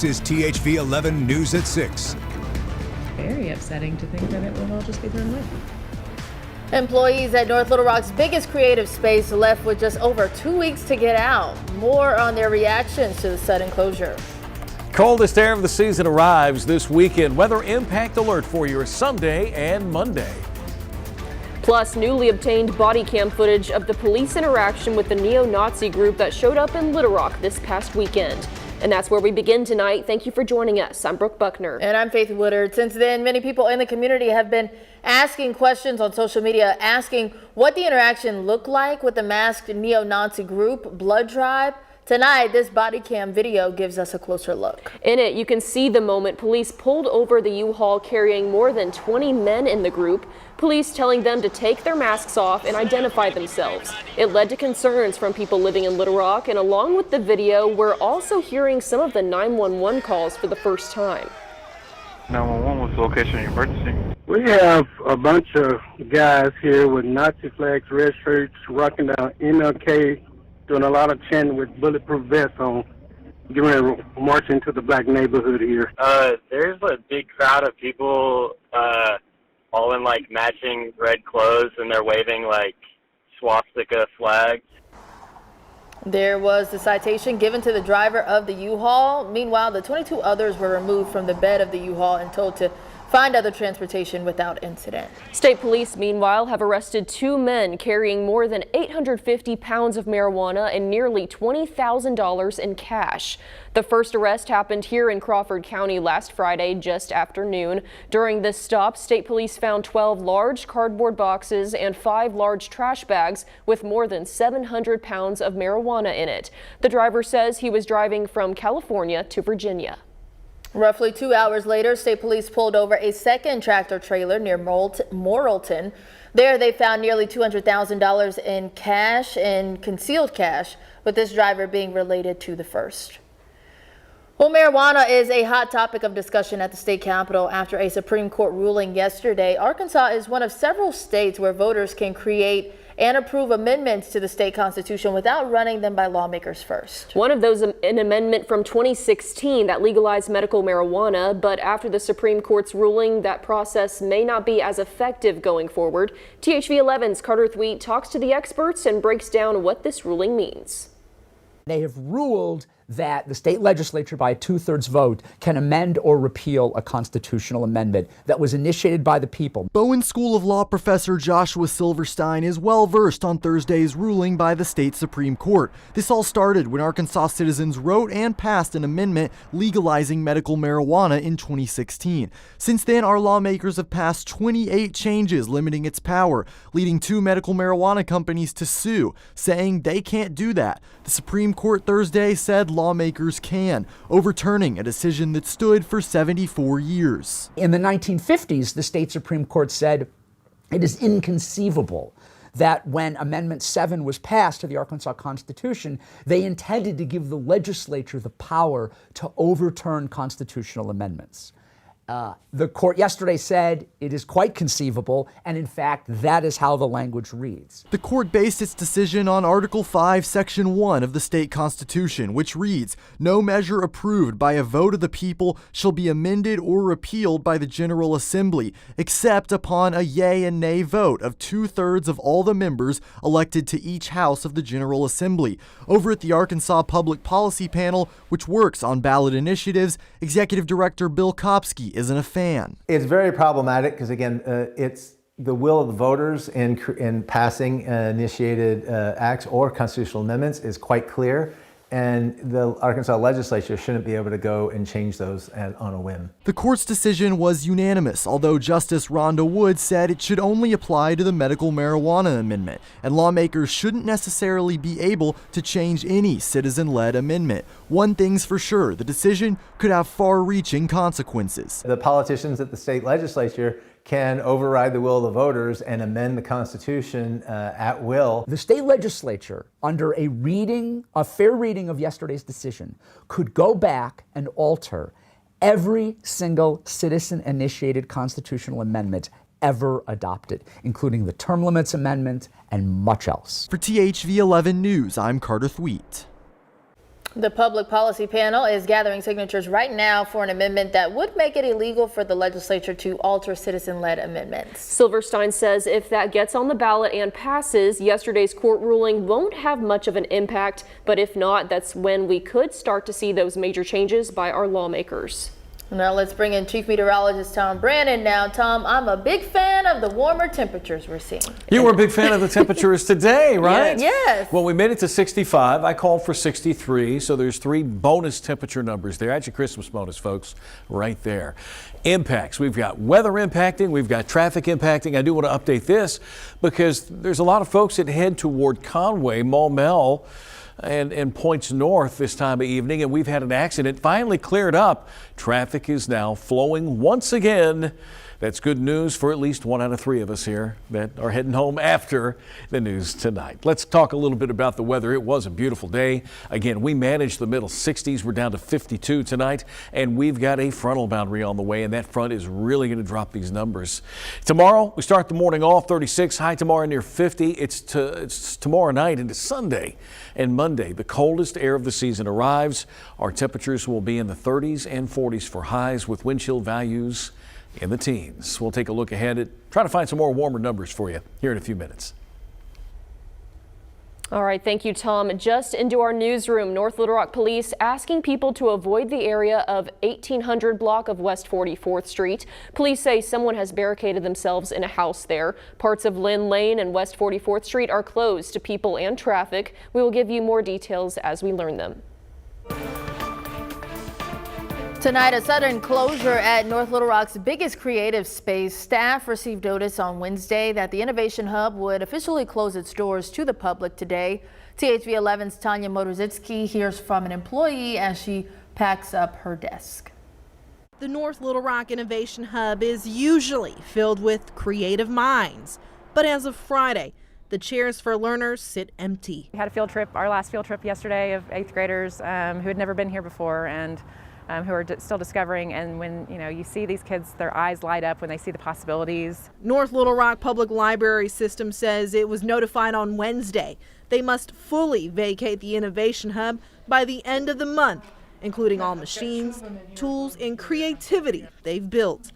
This is THV 11 News at 6. Very upsetting to think that it will all just be thrown away. Employees at North Little Rock's biggest creative space left with just over 2 weeks to get out. More on their reactions to the sudden closure. Coldest air of the season arrives this weekend. Weather impact alert for your Sunday and Monday. Plus, newly obtained body cam footage of the police interaction with the neo-Nazi group that showed up in Little Rock this past weekend. And that's where we begin tonight. Thank you for joining us. I'm Brooke Buckner. And I'm Faith Woodard. Since then, many people in the community have been asking questions on social media, asking what the interaction looked like with the masked neo-Nazi group, Blood Tribe. Tonight, this body cam video gives us a closer look. In it, you can see the moment police pulled over the U-Haul carrying more than 20 men in the group, police telling them to take their masks off and identify themselves. It led to concerns from people living in Little Rock, and along with the video, we're also hearing some of the 911 calls for the first time. 911, what's the location of your emergency? We have a bunch of guys here with Nazi flags, red shirts, rocking down MLK, doing a lot of chanting with bulletproof vests on, getting ready to march into the black neighborhood here. There's a big crowd of people all in like matching red clothes, and they're waving like swastika flags. There was the citation given to the driver of the U-Haul. Meanwhile, the 22 others were removed from the bed of the U-Haul and told to find other transportation without incident. State police, meanwhile, have arrested 2 men carrying more than 850 pounds of marijuana and nearly $20,000 in cash. The first arrest happened here in Crawford County last Friday, just after noon. During this stop, state police found 12 large cardboard boxes and 5 large trash bags with more than 700 pounds of marijuana in it. The driver says he was driving from California to Virginia. Roughly 2 hours later, state police pulled over a second tractor trailer near Morrilton. There, they found nearly $200,000 in cash and concealed cash, with this driver being related to the first. Well, marijuana is a hot topic of discussion at the state capitol after a Supreme Court ruling yesterday. Arkansas is one of several states where voters can create and approve amendments to the state constitution without running them by lawmakers first. One of those, an amendment from 2016 that legalized medical marijuana, but after the Supreme Court's ruling, that process may not be as effective going forward. THV 11's Carter Thweet talks to the experts and breaks down what this ruling means. They have ruled that the state legislature by a 2/3 vote can amend or repeal a constitutional amendment that was initiated by the people. Bowen School of Law professor Joshua Silverstein is well versed on Thursday's ruling by the state Supreme Court. This all started when Arkansas citizens wrote and passed an amendment legalizing medical marijuana in 2016. Since then, our lawmakers have passed 28 changes limiting its power, leading 2 medical marijuana companies to sue, saying they can't do that. The Supreme Court Thursday said lawmakers can, overturning a decision that stood for 74 years. In the 1950s, the state Supreme Court said it is inconceivable that when Amendment 7 was passed to the Arkansas Constitution, they intended to give the legislature the power to overturn constitutional amendments. The court yesterday said it is quite conceivable, and in fact, that is how the language reads. The court based its decision on Article 5, Section 1 of the state constitution, which reads, "No measure approved by a vote of the people shall be amended or repealed by the General Assembly, except upon a yea and nay vote of 2/3 of all the members elected to each house of the General Assembly." Over at the Arkansas Public Policy Panel, which works on ballot initiatives, Executive Director Bill Kopsky isn't a fan. It's very problematic because, again, it's the will of the voters in passing initiated acts or constitutional amendments is quite clear, and the Arkansas legislature shouldn't be able to go and change those on a whim. The court's decision was unanimous, although Justice Rhonda Wood said it should only apply to the medical marijuana amendment, and lawmakers shouldn't necessarily be able to change any citizen-led amendment. One thing's for sure, the decision could have far-reaching consequences. The politicians at the state legislature can override the will of the voters and amend the Constitution at will. The state legislature, under a fair reading of yesterday's decision, could go back and alter every single citizen-initiated constitutional amendment ever adopted, including the term limits amendment and much else. For THV 11 News, I'm Carter Thweet. The public policy panel is gathering signatures right now for an amendment that would make it illegal for the legislature to alter citizen-led amendments. Silverstein says if that gets on the ballot and passes, yesterday's court ruling won't have much of an impact, but if not, that's when we could start to see those major changes by our lawmakers. Now let's bring in Chief Meteorologist Tom Brannon. Now, Tom, I'm a big fan of the warmer temperatures we're seeing. You were a big fan of the temperatures today, right? Yes. Well, we made it to 65. I called for 63, so there's 3 bonus temperature numbers there. That's your Christmas bonus, folks, right there. Impacts. We've got weather impacting. We've got traffic impacting. I do want to update this because there's a lot of folks that head toward Conway, Maumelle, and points north this time of evening, and we've had an accident finally cleared up. Traffic is now flowing once again. That's good news for at least 1 out of 3 of us here that are heading home after the news tonight. Let's talk a little bit about the weather. It was a beautiful day. Again, we managed the middle 60s. We're down to 52 tonight, and we've got a frontal boundary on the way, and that front is really going to drop these numbers. Tomorrow, we start the morning off 36, high tomorrow near 50. It's tomorrow night into Sunday and Monday. The coldest air of the season arrives. Our temperatures will be in the 30s and 40s for highs with wind chill values in the teens. We'll take a look ahead at trying to find some more warmer numbers for you here in a few minutes. All right, thank you, Tom. Just into our newsroom, North Little Rock Police asking people to avoid the area of 1800 block of West 44th Street. Police say someone has barricaded themselves in a house there. Parts of Lynn Lane and West 44th Street are closed to people and traffic. We will give you more details as we learn them. Tonight, a sudden closure at North Little Rock's biggest creative space. Staff received notice on Wednesday that the Innovation Hub would officially close its doors to the public today. THV 11's Tanya Motorzitsky hears from an employee as she packs up her desk. The North Little Rock Innovation Hub is usually filled with creative minds, but as of Friday, the chairs for learners sit empty. We had a field trip, our last field trip yesterday, of 8th graders who had never been here before and who are still discovering, and when you see these kids, their eyes light up when they see the possibilities. North Little Rock Public Library System says it was notified on Wednesday they must fully vacate the Innovation Hub by the end of the month, including all machines, tools, and creativity they've built.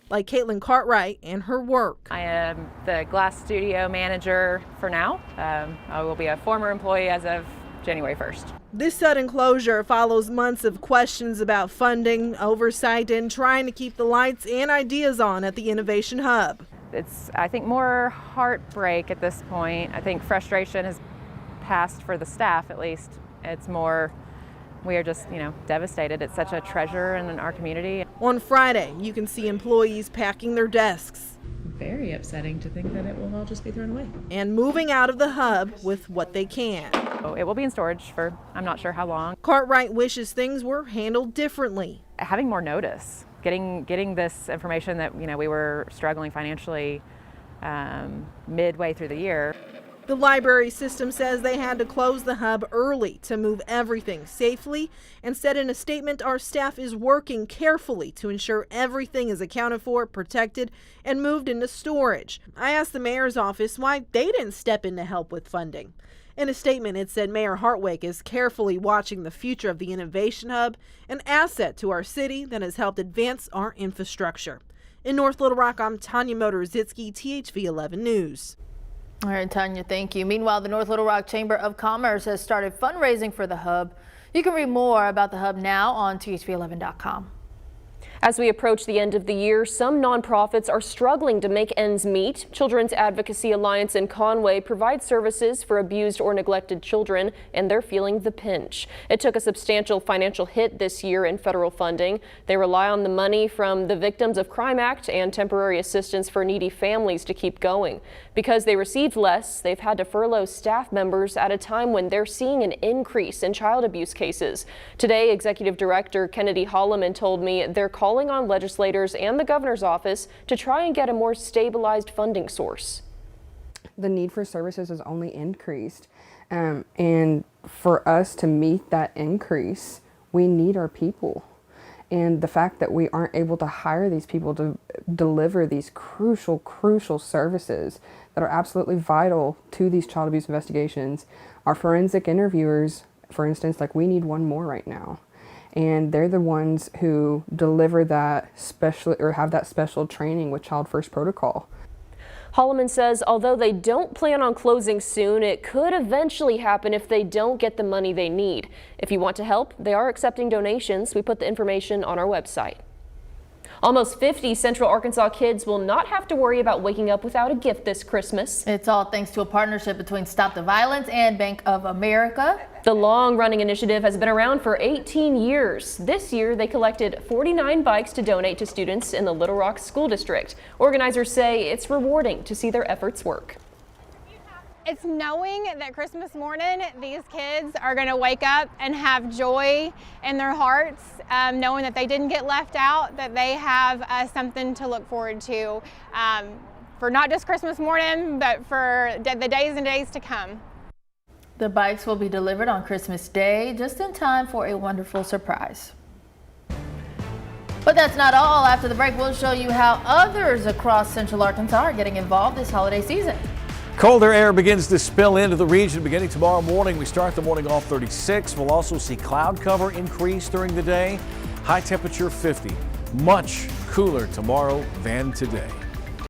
Like Caitlin Cartwright and her work. I am the glass studio manager for now. I will be a former employee as of January 1st. This sudden closure follows months of questions about funding, oversight, and trying to keep the lights and ideas on at the Innovation Hub. It's, I think, more heartbreak at this point. I think frustration has passed for the staff, at least. It's more, we are just, devastated. It's such a treasure in our community. On Friday, you can see employees packing their desks. Very upsetting to think that it will all just be thrown away. And moving out of the hub with what they can. It will be in storage for I'm not sure how long. Cartwright wishes things were handled differently. Having more notice, getting this information that we were struggling financially midway through the year. The library system says they had to close the hub early to move everything safely and said in a statement our staff is working carefully to ensure everything is accounted for, protected, and moved into storage. I asked the mayor's office why they didn't step in to help with funding. In a statement, it said Mayor Hartwig is carefully watching the future of the Innovation Hub, an asset to our city that has helped advance our infrastructure. In North Little Rock, I'm Tanya Motorzitsky, THV 11 News. All right, Tanya, thank you. Meanwhile, the North Little Rock Chamber of Commerce has started fundraising for the hub. You can read more about the hub now on THV11.com. As we approach the end of the year, some nonprofits are struggling to make ends meet. Children's Advocacy Alliance in Conway provides services for abused or neglected children, and they're feeling the pinch. It took a substantial financial hit this year in federal funding. They rely on the money from the Victims of Crime Act and temporary assistance for needy families to keep going. Because they received less, they've had to furlough staff members at a time when they're seeing an increase in child abuse cases. Today, Executive Director Kennedy Holloman told me they're calling on legislators and the governor's office to try and get a more stabilized funding source. The need for services has only increased, and for us to meet that increase, we need our people. And the fact that we aren't able to hire these people to deliver these crucial services that are absolutely vital to these child abuse investigations. Our forensic interviewers for instance, like we need one more right now. And they're the ones who deliver that special or have that special training with Child First Protocol. Holloman says although they don't plan on closing soon, it could eventually happen if they don't get the money they need. If you want to help, they are accepting donations. We put the information on our website. Almost 50 Central Arkansas kids will not have to worry about waking up without a gift this Christmas. It's all thanks to a partnership between Stop the Violence and Bank of America. The long-running initiative has been around for 18 years. This year, they collected 49 bikes to donate to students in the Little Rock School District. Organizers say it's rewarding to see their efforts work. It's knowing that Christmas morning these kids are going to wake up and have joy in their hearts, knowing that they didn't get left out, that they have something to look forward to for not just Christmas morning, but for the days and days to come. The bikes will be delivered on Christmas Day, just in time for a wonderful surprise. But that's not all. After the break, we'll show you how others across Central Arkansas are getting involved this holiday season. Colder air begins to spill into the region beginning tomorrow morning. We start the morning off 36. We'll also see cloud cover increase during the day. High temperature 50. Much cooler tomorrow than today.